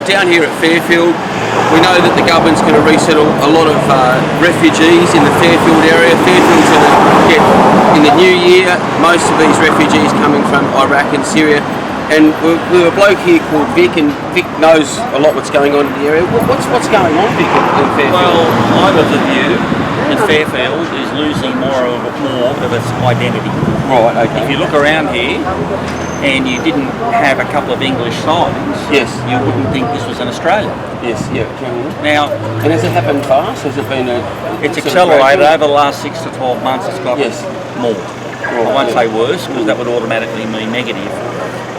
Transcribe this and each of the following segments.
down here at Fairfield, we know that the government's going to resettle a lot of refugees in the Fairfield area. Fairfield's going to get, in the new year, most of these refugees coming from Iraq and Syria. And we're a bloke here called Vic, and Vic knows a lot what's going on in the area. What's going on, Vic, in Fairfield? Well, I'm of the view that Fairfield is losing more of its identity. Right, okay. If you look around here and you didn't have a couple of English signs, Yes. you wouldn't think this was in Australia. Yes, yeah. Now, And has it happened fast? Has it been it's sort of accelerated gradual? over the last 6 to 12 months. It's got Yes. more. Right, I won't yeah. say worse, because that would automatically mean negative.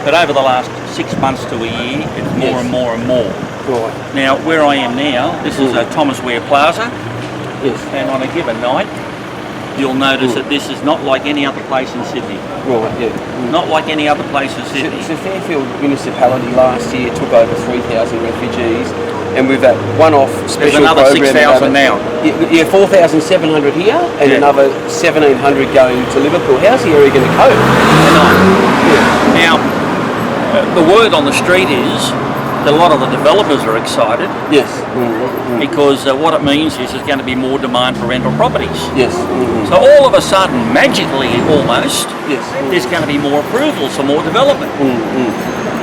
But over the last 6 months to a year, it's more Yes. and more and more. Right. Now, where I am now, this is a Thomas Ware Plaza, Yes. and on a given night, you'll notice that this is not like any other place in Sydney. Right, yeah. Not like any other place in Sydney. So Fairfield municipality last year took over 3,000 refugees, and with that one-off special another program, 6,000 now. Yeah, 4,700 here, and Yeah. another 1,700 going to Liverpool. How's the area going to cope? Now, the word on the street is that a lot of the developers are excited Yes. because what it means is there's going to be more demand for rental properties. Yes. So all of a sudden, magically almost, Yes. there's going to be more approvals for more development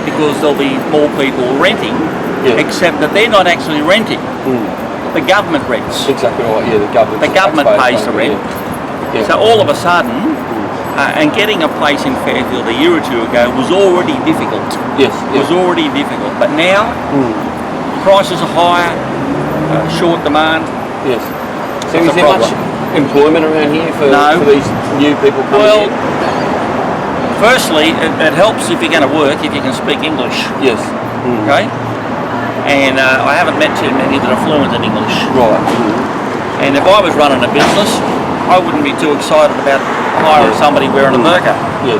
because there'll be more people renting, Yeah. except that they're not actually renting. The government rents. Exactly right. Yeah, the government. The government pays the rent. Yeah. So all of a sudden, and getting a place in Fairfield a year or two ago was already difficult. Yes. Was already difficult. But now, prices are higher, short demand. Yes. So That's is a there much problem. employment around here for, No. for these new people coming Well, in? firstly, it helps if you're going to work, if you can speak English, Yes. okay? And I haven't met too many that are fluent in English. Right. And if I was running a business, I wouldn't be too excited about hiring somebody wearing a burqa. Yeah.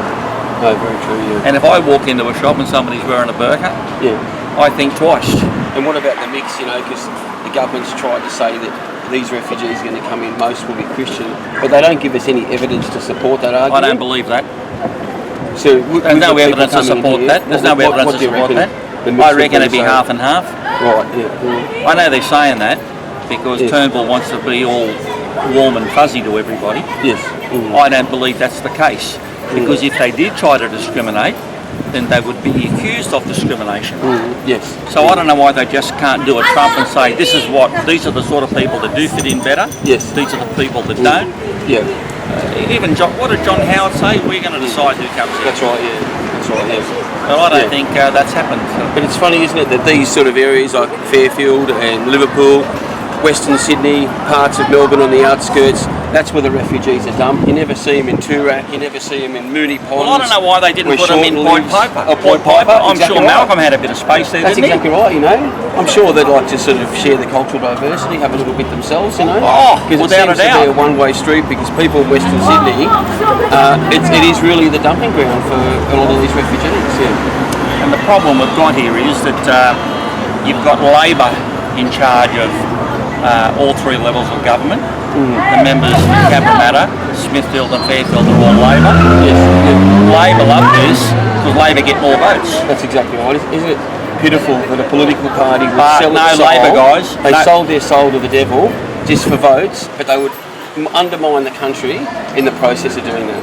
No, very true. Yeah. And if I walk into a shop and somebody's wearing a burqa, Yeah. I think twice. And what about the mix? You know, because the government's tried to say that these refugees are going to come in, most will be Christian, but they don't give us any evidence to support that argument. I don't believe that. So There's no evidence to support that. There's no evidence to support that. I reckon it'd be half and half. Right, yeah. I know they're saying that because Yes. Turnbull wants to be all warm and fuzzy to everybody. Yes. I don't believe that's the case because if they did try to discriminate, then they would be accused of discrimination. Yes. So I don't know why they just can't do a Trump and say these are the sort of people that do fit in better. Yes. These are the people that don't. Yeah. Even what did John Howard say? We're going to decide who comes in. That's right, yeah. That's right, yeah. But I don't Yeah. think that's happened. But it's funny, isn't it, that these sort of areas like Fairfield and Liverpool, Western Sydney, parts of Melbourne on the outskirts, that's where the refugees are dumped. You never see them in Toorak, you never see them in Moonee Ponds. Well, I don't know why they didn't where put them in Shorten Point lives. Piper. Oh, Point Piper, I'm exactly sure right. Malcolm had a bit of space there, That's didn't exactly right, you know. I'm sure they'd like to sort of share the cultural diversity, have a little bit themselves, you know. Oh, because without it a seems to be doubt. a one-way street because people in Western Sydney, it is really the dumping ground for a lot of these refugees, yeah. And the problem we've got here is that you've got Labor in charge of all three levels of government. The members of Cabramatta, Smithfield and Fairfield are all Labor. Yes, yeah. Labor love this because Labor get more votes. That's exactly right. Isn't it pitiful that a political party would But sell no its soul? Labor guys, They no. sold their soul to the devil just for votes, but they would undermine the country in the process of doing that.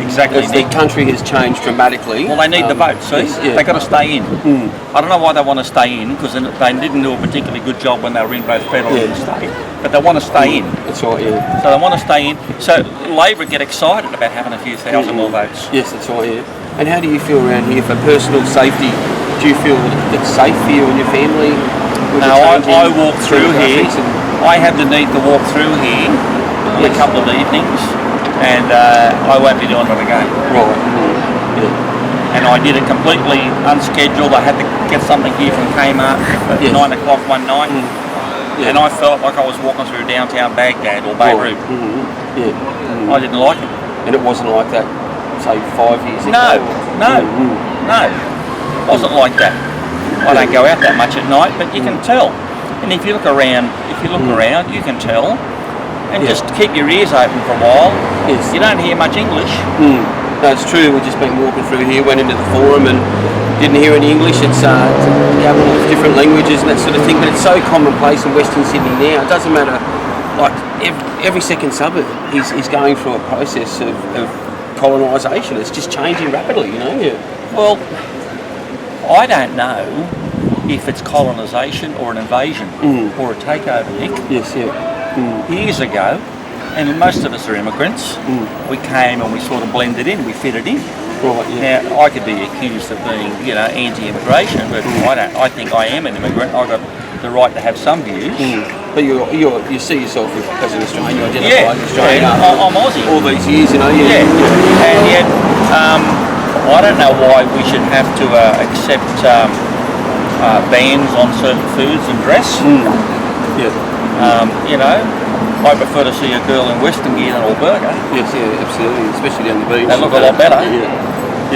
Exactly. Because the country has changed dramatically. Well, they need the votes, see? yes, yeah. They've got to stay in. I don't know why they want to stay in, because they didn't do a particularly good job when they were in both federal and state. But they want to stay in. That's right, yeah. So they want to stay in. So Labor get excited about having a few thousand more votes. Yes, that's right, yeah. And how do you feel around here for personal safety? Do you feel that it's safe for you and your family? with the Now, changing I walk through here. demographics and- I have the need to walk through here on a Yes. couple of evenings, and I won't be doing it again. Right. Yeah. And I did it completely unscheduled. I had to get something here from Kmart at Yes. 9 o'clock one night, Yeah. and I felt like I was walking through downtown Baghdad or Beirut. Yeah. I didn't like it. And it wasn't like that, say, 5 years ago? No, no, no. Wasn't like that. I don't go out that much at night, but you can tell. And if you look around, you can tell. And Yeah. just keep your ears open for a while. Yes. You don't hear much English. No, it's true. We've just been walking through here, went into the forum, and didn't hear any English. It's Gabon with different languages and that sort of thing. But it's so commonplace in Western Sydney now. It doesn't matter. Like every second suburb is going through a process of colonisation. It's just changing rapidly, you know. Yeah. Well, I don't know if it's colonisation or an invasion or a takeover, Nick. Yes. Yeah. Years ago, and most of us are immigrants, we came and we sort of blended in, we fitted in. Right. Yeah. Now, I could be accused of being, anti-immigration, but I think I am an immigrant. I've got the right to have some views. But you see yourself as an Australian. You identify as Australian. Yeah, I'm Aussie. All these years, you know. Yeah, and yet I don't know why we should have to accept bans on certain foods and dress. Yeah. I prefer to see a girl in Western gear than Alberta. Yes, yeah, absolutely, especially down the beach. They look a lot better. Yeah.